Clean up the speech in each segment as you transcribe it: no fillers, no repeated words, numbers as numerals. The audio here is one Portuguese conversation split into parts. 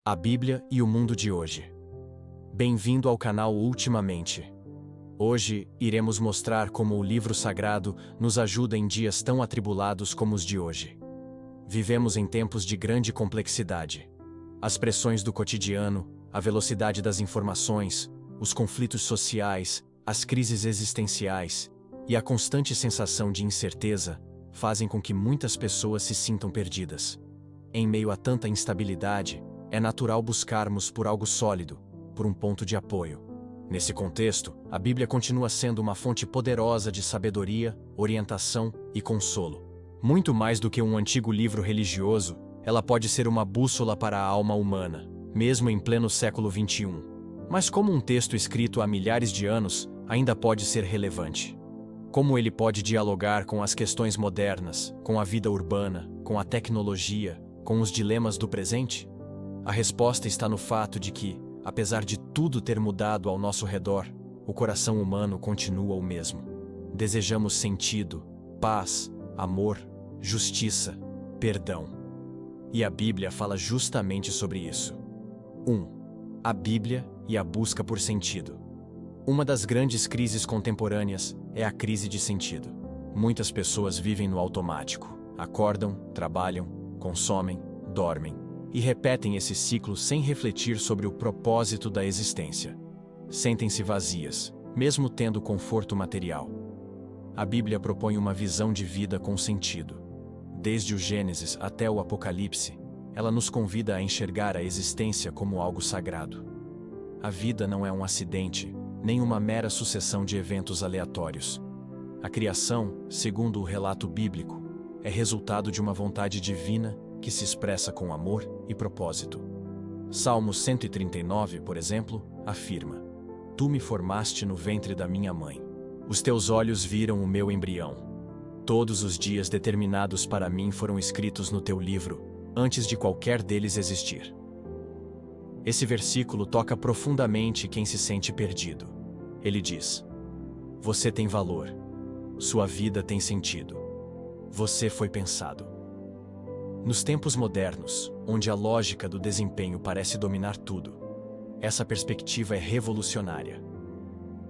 A Bíblia e o mundo de hoje. Bem-vindo ao canal Ultimamente. Hoje, iremos mostrar como o livro sagrado nos ajuda em dias tão atribulados como os de hoje. Vivemos em tempos de grande complexidade. As pressões do cotidiano, a velocidade das informações, os conflitos sociais, as crises existenciais e a constante sensação de incerteza fazem com que muitas pessoas se sintam perdidas. Em meio a tanta instabilidade, é natural buscarmos por algo sólido, por um ponto de apoio. Nesse contexto, a Bíblia continua sendo uma fonte poderosa de sabedoria, orientação e consolo. Muito mais do que um antigo livro religioso, ela pode ser uma bússola para a alma humana, mesmo em pleno século XXI. Mas como um texto escrito há milhares de anos, ainda pode ser relevante? Como ele pode dialogar com as questões modernas, com a vida urbana, com a tecnologia, com os dilemas do presente? A resposta está no fato de que, apesar de tudo ter mudado ao nosso redor, o coração humano continua o mesmo. Desejamos sentido, paz, amor, justiça, perdão. E a Bíblia fala justamente sobre isso. 1. A Bíblia e a busca por sentido. Uma das grandes crises contemporâneas é a crise de sentido. Muitas pessoas vivem no automático. Acordam, trabalham, consomem, dormem e repetem esse ciclo sem refletir sobre o propósito da existência. Sentem-se vazias, mesmo tendo conforto material. A Bíblia propõe uma visão de vida com sentido. Desde o Gênesis até o Apocalipse, ela nos convida a enxergar a existência como algo sagrado. A vida não é um acidente, nem uma mera sucessão de eventos aleatórios. A criação, segundo o relato bíblico, é resultado de uma vontade divina que se expressa com amor e propósito. Salmo 139, por exemplo, afirma: Tu me formaste no ventre da minha mãe. Os teus olhos viram o meu embrião. Todos os dias determinados para mim foram escritos no teu livro, antes de qualquer deles existir. Esse versículo toca profundamente quem se sente perdido. Ele diz: Você tem valor. Sua vida tem sentido. Você foi pensado. Nos tempos modernos, onde a lógica do desempenho parece dominar tudo, essa perspectiva é revolucionária.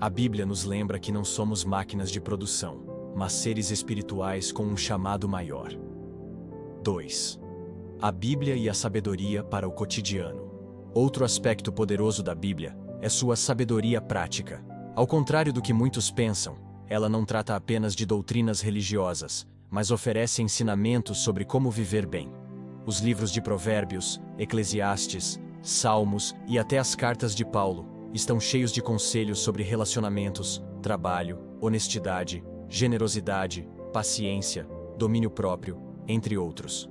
A Bíblia nos lembra que não somos máquinas de produção, mas seres espirituais com um chamado maior. 2. A Bíblia e a sabedoria para o cotidiano. Outro aspecto poderoso da Bíblia é sua sabedoria prática. Ao contrário do que muitos pensam, ela não trata apenas de doutrinas religiosas, mas oferece ensinamentos sobre como viver bem. Os livros de Provérbios, Eclesiastes, Salmos e até as cartas de Paulo estão cheios de conselhos sobre relacionamentos, trabalho, honestidade, generosidade, paciência, domínio próprio, entre outros.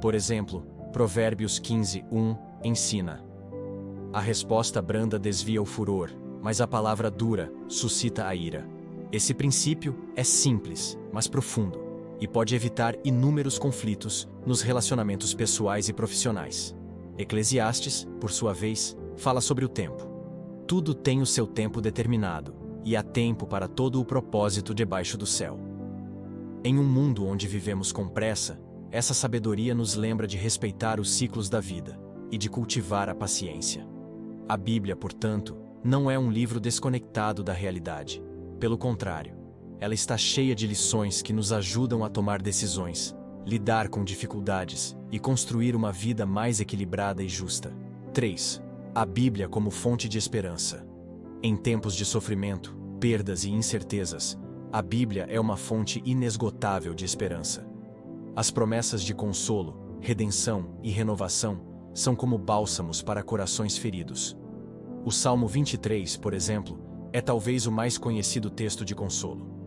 Por exemplo, Provérbios 15:1 ensina: A resposta branda desvia o furor, mas a palavra dura suscita a ira. Esse princípio é simples, mas profundo, e pode evitar inúmeros conflitos nos relacionamentos pessoais e profissionais. Eclesiastes, por sua vez, fala sobre o tempo. Tudo tem o seu tempo determinado, e há tempo para todo o propósito debaixo do céu. Em um mundo onde vivemos com pressa, essa sabedoria nos lembra de respeitar os ciclos da vida e de cultivar a paciência. A Bíblia, portanto, não é um livro desconectado da realidade. Pelo contrário, ela está cheia de lições que nos ajudam a tomar decisões, lidar com dificuldades e construir uma vida mais equilibrada e justa. 3. A Bíblia como fonte de esperança. Em tempos de sofrimento, perdas e incertezas, a Bíblia é uma fonte inesgotável de esperança. As promessas de consolo, redenção e renovação são como bálsamos para corações feridos. O Salmo 23, por exemplo, é talvez o mais conhecido texto de consolo.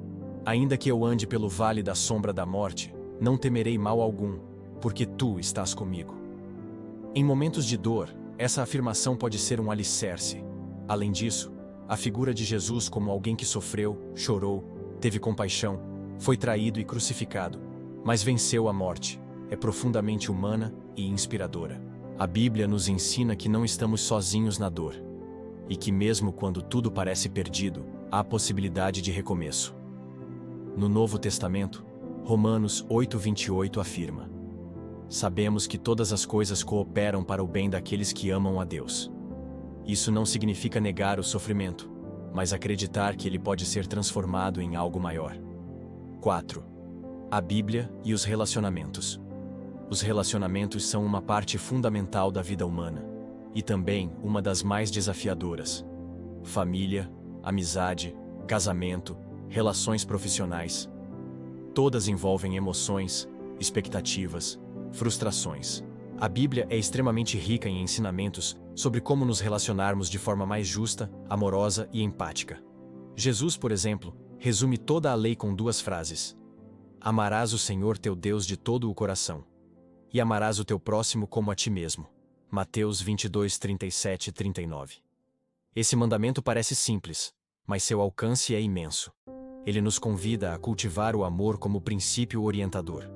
Ainda que eu ande pelo vale da sombra da morte, não temerei mal algum, porque tu estás comigo. Em momentos de dor, essa afirmação pode ser um alicerce. Além disso, a figura de Jesus como alguém que sofreu, chorou, teve compaixão, foi traído e crucificado, mas venceu a morte, é profundamente humana e inspiradora. A Bíblia nos ensina que não estamos sozinhos na dor, e que mesmo quando tudo parece perdido, há possibilidade de recomeço. No Novo Testamento, Romanos 8:28 afirma: sabemos que todas as coisas cooperam para o bem daqueles que amam a Deus. Isso não significa negar o sofrimento, mas acreditar que ele pode ser transformado em algo maior. 4. A Bíblia e os relacionamentos. Os relacionamentos são uma parte fundamental da vida humana, e também uma das mais desafiadoras. Família, amizade, casamento, relações profissionais. Todas envolvem emoções, expectativas, frustrações. A Bíblia é extremamente rica em ensinamentos sobre como nos relacionarmos de forma mais justa, amorosa e empática. Jesus, por exemplo, resume toda a lei com 2 frases: amarás o Senhor teu Deus de todo o coração, e amarás o teu próximo como a ti mesmo. Mateus 22, 37 e 39. Esse mandamento parece simples, mas seu alcance é imenso. Ele nos convida a cultivar o amor como princípio orientador.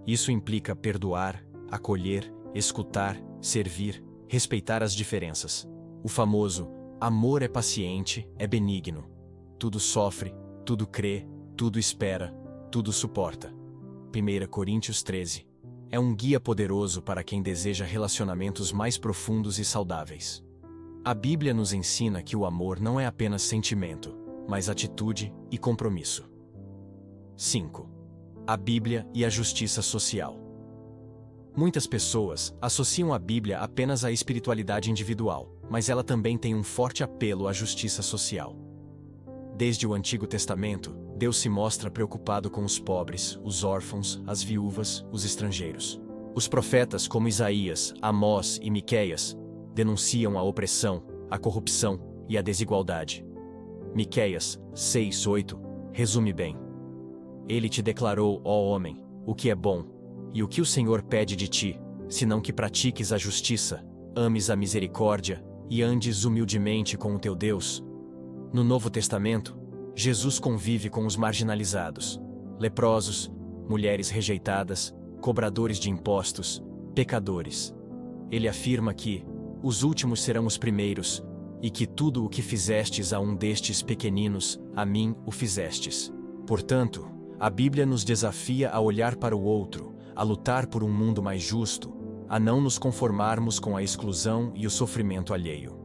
Isso implica perdoar, acolher, escutar, servir, respeitar as diferenças. O famoso amor é paciente, é benigno. Tudo sofre, tudo crê, tudo espera, tudo suporta. 1 Coríntios 13. É um guia poderoso para quem deseja relacionamentos mais profundos e saudáveis. A Bíblia nos ensina que o amor não é apenas sentimento, mas atitude e compromisso. 5. A Bíblia e a justiça social. Muitas pessoas associam a Bíblia apenas à espiritualidade individual, mas ela também tem um forte apelo à justiça social. Desde o Antigo Testamento, Deus se mostra preocupado com os pobres, os órfãos, as viúvas, os estrangeiros. Os profetas como Isaías, Amós e Miqueias denunciam a opressão, a corrupção e a desigualdade. Miqueias 6:8 resume bem: Ele te declarou, ó homem, o que é bom, e o que o Senhor pede de ti, senão que pratiques a justiça, ames a misericórdia e andes humildemente com o teu Deus. No Novo Testamento, Jesus convive com os marginalizados, leprosos, mulheres rejeitadas, cobradores de impostos, pecadores. Ele afirma que os últimos serão os primeiros, e que tudo o que fizestes a um destes pequeninos, a mim o fizestes. Portanto, a Bíblia nos desafia a olhar para o outro, a lutar por um mundo mais justo, a não nos conformarmos com a exclusão e o sofrimento alheio.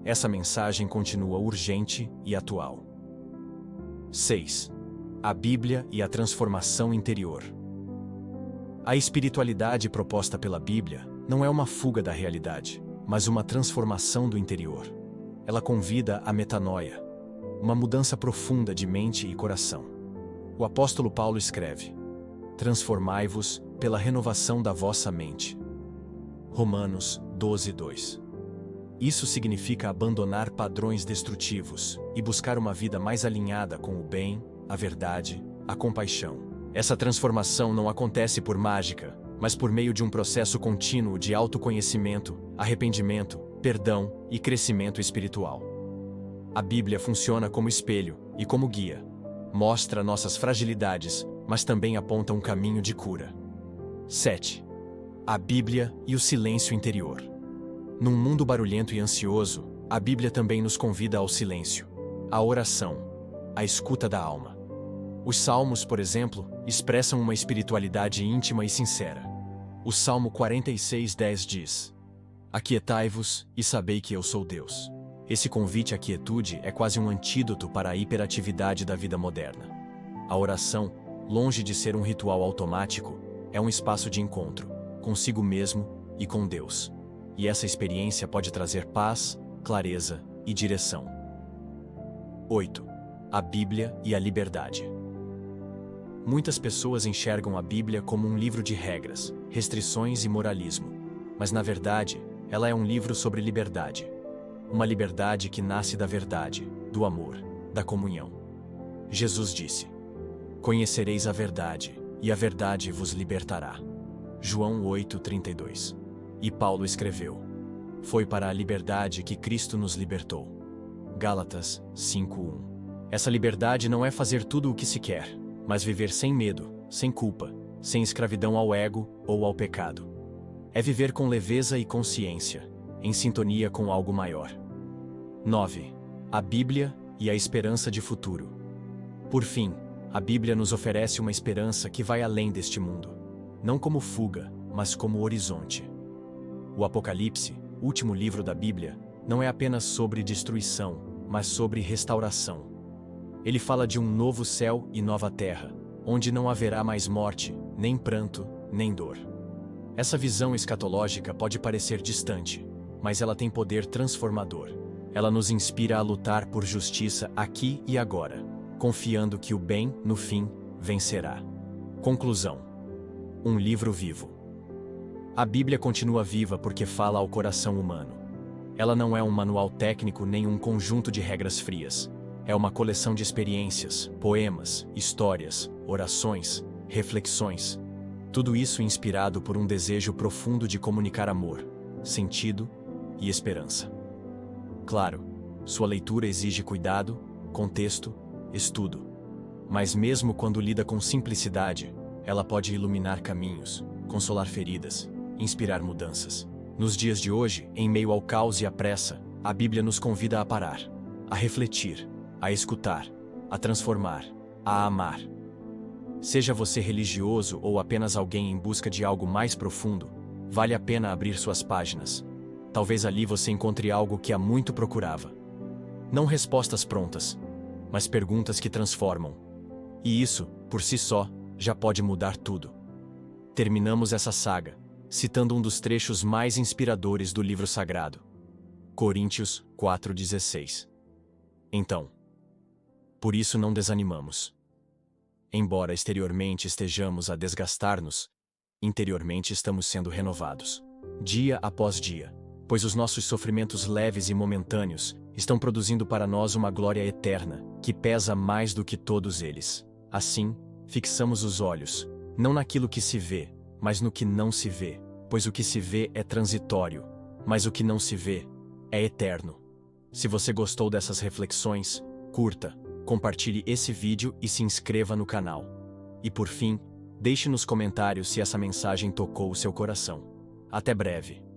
Essa mensagem continua urgente e atual. 6. A Bíblia e a transformação interior. A espiritualidade proposta pela Bíblia não é uma fuga da realidade, mas uma transformação do interior. Ela convida à metanoia, uma mudança profunda de mente e coração. O apóstolo Paulo escreve: transformai-vos pela renovação da vossa mente. Romanos 12:2. Isso significa abandonar padrões destrutivos e buscar uma vida mais alinhada com o bem, a verdade, a compaixão. Essa transformação não acontece por mágica, mas por meio de um processo contínuo de autoconhecimento, arrependimento, perdão e crescimento espiritual. A Bíblia funciona como espelho e como guia. Mostra nossas fragilidades, mas também aponta um caminho de cura. 7. A Bíblia e o silêncio interior. Num mundo barulhento e ansioso, a Bíblia também nos convida ao silêncio, à oração, à escuta da alma. Os Salmos, por exemplo, expressam uma espiritualidade íntima e sincera. O Salmo 46:10 diz: aquietai-vos e sabei que eu sou Deus. Esse convite à quietude é quase um antídoto para a hiperatividade da vida moderna. A oração, longe de ser um ritual automático, é um espaço de encontro, consigo mesmo e com Deus. E essa experiência pode trazer paz, clareza e direção. 8. A Bíblia e a liberdade. Muitas pessoas enxergam a Bíblia como um livro de regras, restrições e moralismo, mas na verdade, ela é um livro sobre liberdade. Uma liberdade que nasce da verdade, do amor, da comunhão. Jesus disse: conhecereis a verdade, e a verdade vos libertará. João 8:32. E Paulo escreveu: foi para a liberdade que Cristo nos libertou. Gálatas 5:1. Essa liberdade não é fazer tudo o que se quer, mas viver sem medo, sem culpa, sem escravidão ao ego ou ao pecado. É viver com leveza e consciência, em sintonia com algo maior. 9. A Bíblia e a esperança de futuro. Por fim, a Bíblia nos oferece uma esperança que vai além deste mundo. Não como fuga, mas como horizonte. O Apocalipse, último livro da Bíblia, não é apenas sobre destruição, mas sobre restauração. Ele fala de um novo céu e nova terra, onde não haverá mais morte, nem pranto, nem dor. Essa visão escatológica pode parecer distante, mas ela tem poder transformador. Ela nos inspira a lutar por justiça aqui e agora, confiando que o bem, no fim, vencerá. Conclusão: um livro vivo. A Bíblia continua viva porque fala ao coração humano. Ela não é um manual técnico nem um conjunto de regras frias. É uma coleção de experiências, poemas, histórias, orações, reflexões. Tudo isso inspirado por um desejo profundo de comunicar amor, sentido e esperança. Claro, sua leitura exige cuidado, contexto, estudo. Mas mesmo quando lida com simplicidade, ela pode iluminar caminhos, consolar feridas, inspirar mudanças. Nos dias de hoje, em meio ao caos e à pressa, a Bíblia nos convida a parar, a refletir, a escutar, a transformar, a amar. Seja você religioso ou apenas alguém em busca de algo mais profundo, vale a pena abrir suas páginas. Talvez ali você encontre algo que há muito procurava. Não respostas prontas, mas perguntas que transformam. E isso, por si só, já pode mudar tudo. Terminamos essa saga, citando um dos trechos mais inspiradores do livro sagrado. Coríntios 4,16. Então, por isso não desanimamos. Embora exteriormente estejamos a desgastar-nos, interiormente estamos sendo renovados, dia após dia, pois os nossos sofrimentos leves e momentâneos estão produzindo para nós uma glória eterna, que pesa mais do que todos eles. Assim, fixamos os olhos, não naquilo que se vê, mas no que não se vê, pois o que se vê é transitório, mas o que não se vê é eterno. Se você gostou dessas reflexões, curta, compartilhe esse vídeo e se inscreva no canal. E por fim, deixe nos comentários se essa mensagem tocou o seu coração. Até breve!